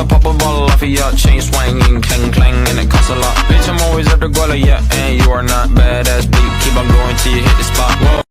wanna pop a bottle off of your chain swinging, clang clang, and it costs a lot. Bitch, I'm always at the guala, yeah, and you are not badass beat. Keep on going till you hit the spot. Whoa.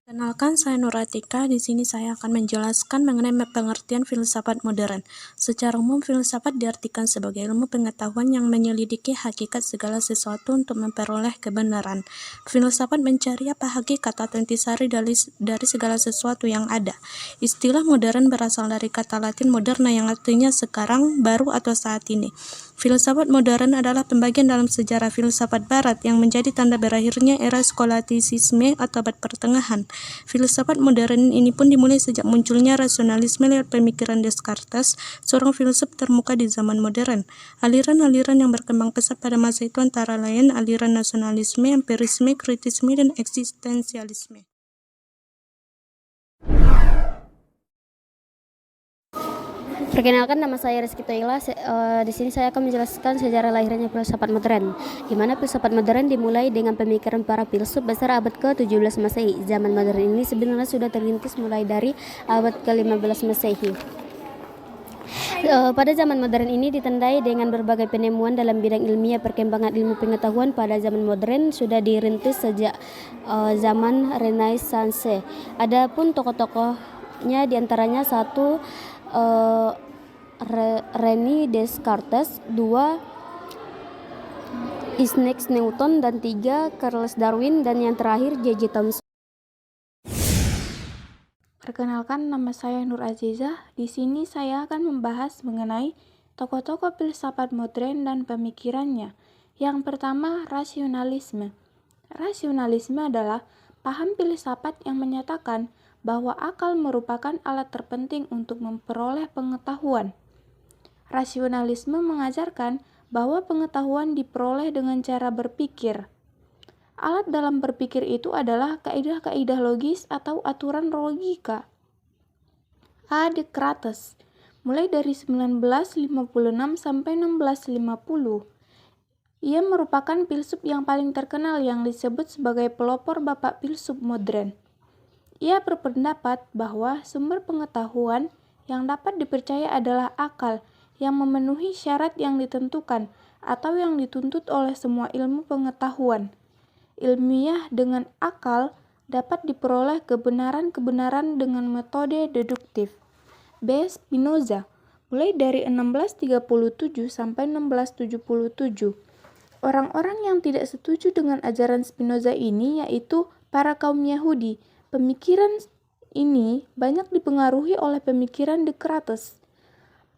Kenalkan, saya Nur Atika. Di sini saya akan menjelaskan mengenai pengertian filsafat modern. Secara umum, filsafat diartikan sebagai ilmu pengetahuan yang menyelidiki hakikat segala sesuatu untuk memperoleh kebenaran. Filsafat mencari apa hakikat atau intisari dari segala sesuatu yang ada. Istilah modern berasal dari kata Latin moderna yang artinya sekarang, baru atau saat ini. Filsafat modern adalah pembagian dalam sejarah filsafat barat yang menjadi tanda berakhirnya era skolastisisme atau abad pertengahan. Filsafat modern ini pun dimulai sejak munculnya rasionalisme lewat pemikiran Descartes, seorang filsuf termuka di zaman modern. Aliran-aliran yang berkembang pesat pada masa itu antara lain aliran nasionalisme, empirisme, kritisme, dan eksistensialisme. Perkenalkan, nama saya Rizky Toila. Di sini saya akan menjelaskan sejarah lahirnya filsafat modern, di mana filsafat modern dimulai dengan pemikiran para filsuf besar abad ke-17 Masehi. Zaman modern ini sebenarnya sudah terlintis mulai dari abad ke-15 Masehi. Pada zaman modern ini ditandai dengan berbagai penemuan dalam bidang ilmiah. Perkembangan ilmu pengetahuan pada zaman modern sudah dirintis sejak zaman Renaissance. Adapun tokoh-tokohnya diantaranya satu René Descartes, 2 Isaac Newton, dan 3 Charles Darwin, dan yang terakhir J.J. Thomson. Perkenalkan, nama saya Nur Azizah. Di sini saya akan membahas mengenai tokoh-tokoh filsafat modern dan pemikirannya. Yang pertama, rasionalisme. Rasionalisme adalah paham filsafat yang menyatakan bahwa akal merupakan alat terpenting untuk memperoleh pengetahuan. Rasionalisme mengajarkan bahwa pengetahuan diperoleh dengan cara berpikir. Alat dalam berpikir itu adalah kaidah-kaidah logis atau aturan logika. A. Descartes, mulai dari 1956 sampai 1650. Ia merupakan filsuf yang paling terkenal yang disebut sebagai pelopor bapak filsuf modern. Ia berpendapat bahwa sumber pengetahuan yang dapat dipercaya adalah akal yang memenuhi syarat yang ditentukan atau yang dituntut oleh semua ilmu pengetahuan. Ilmiah dengan akal dapat diperoleh kebenaran-kebenaran dengan metode deduktif. B. Spinoza, mulai dari 1637 sampai 1677. Orang-orang yang tidak setuju dengan ajaran Spinoza ini yaitu para kaum Yahudi. Pemikiran ini banyak dipengaruhi oleh pemikiran Descartes.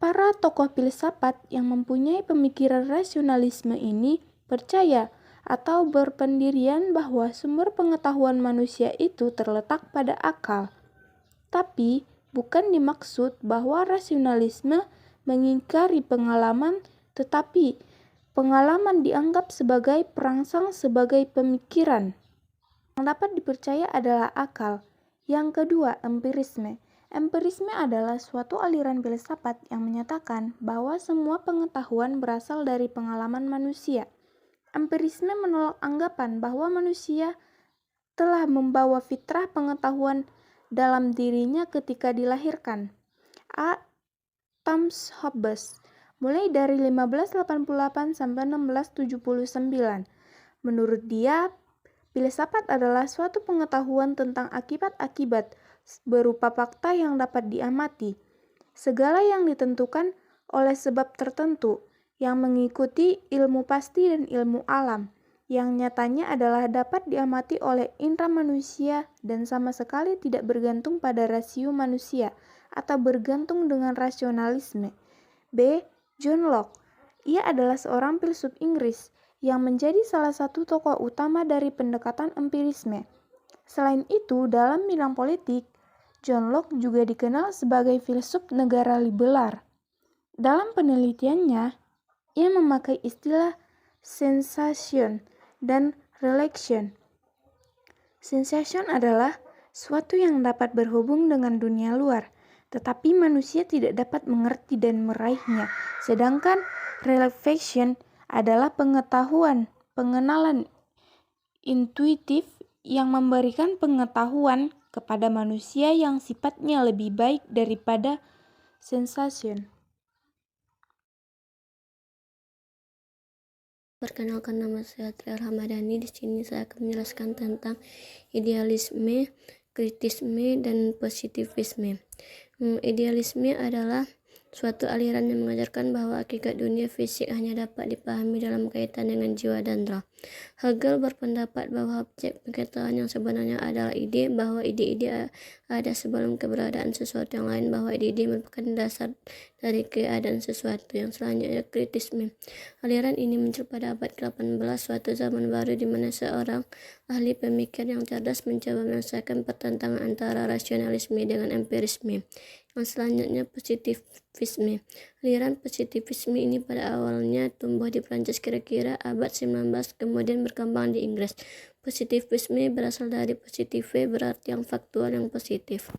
Para tokoh filsafat yang mempunyai pemikiran rasionalisme ini percaya atau berpendirian bahwa sumber pengetahuan manusia itu terletak pada akal. Tapi bukan dimaksud bahwa rasionalisme mengingkari pengalaman, tetapi pengalaman dianggap sebagai perangsang sebagai pemikiran. Yang dapat dipercaya adalah akal. Yang kedua, empirisme. Empirisme adalah suatu aliran filsafat yang menyatakan bahwa semua pengetahuan berasal dari pengalaman manusia. Empirisme menolak anggapan bahwa manusia telah membawa fitrah pengetahuan dalam dirinya ketika dilahirkan. A. Thomas Hobbes, mulai dari 1588 sampai 1679. Menurut dia, filsafat adalah suatu pengetahuan tentang akibat-akibat berupa fakta yang dapat diamati. Segala yang ditentukan oleh sebab tertentu yang mengikuti ilmu pasti dan ilmu alam, yang nyatanya adalah dapat diamati oleh indera manusia dan sama sekali tidak bergantung pada rasio manusia atau bergantung dengan rasionalisme. B. John Locke. Ia adalah seorang filsuf Inggris yang menjadi salah satu tokoh utama dari pendekatan empirisme. Selain itu, dalam bidang politik, John Locke juga dikenal sebagai filsuf negara liberal. Dalam penelitiannya, ia memakai istilah sensation dan relation. Sensation adalah suatu yang dapat berhubung dengan dunia luar, tetapi manusia tidak dapat mengerti dan meraihnya. Sedangkan relation adalah pengetahuan, pengenalan intuitif yang memberikan pengetahuan kepada manusia yang sifatnya lebih baik daripada sensation. Perkenalkan, nama saya Trial Hamadani. Di sini saya akan menjelaskan tentang idealisme, kritisme, dan positivisme. Idealisme adalah suatu aliran yang mengajarkan bahwa hakikat dunia fisik hanya dapat dipahami dalam kaitan dengan jiwa dan roh. Hegel berpendapat bahwa objek pengetahuan yang sebenarnya adalah ide, bahwa ide-ide ada sebelum keberadaan sesuatu yang lain, bahwa ide-ide merupakan dasar dari keadaan sesuatu. Yang selanjutnya, kritisme. Aliran ini muncul pada abad ke-18, suatu zaman baru di mana seorang ahli pemikir yang cerdas mencoba menyelesaikan pertentangan antara rasionalisme dengan empirisme. Yang selanjutnya, positivisme. Aliran positivisme ini pada awalnya tumbuh di Prancis kira-kira abad 19, kemudian berkembang di Inggris. Positivisme berasal dari positive, berarti yang faktual, yang positif.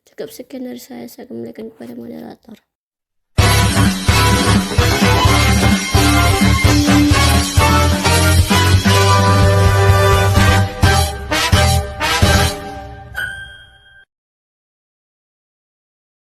Cukup sekian dari saya akan kembalikan kepada moderator.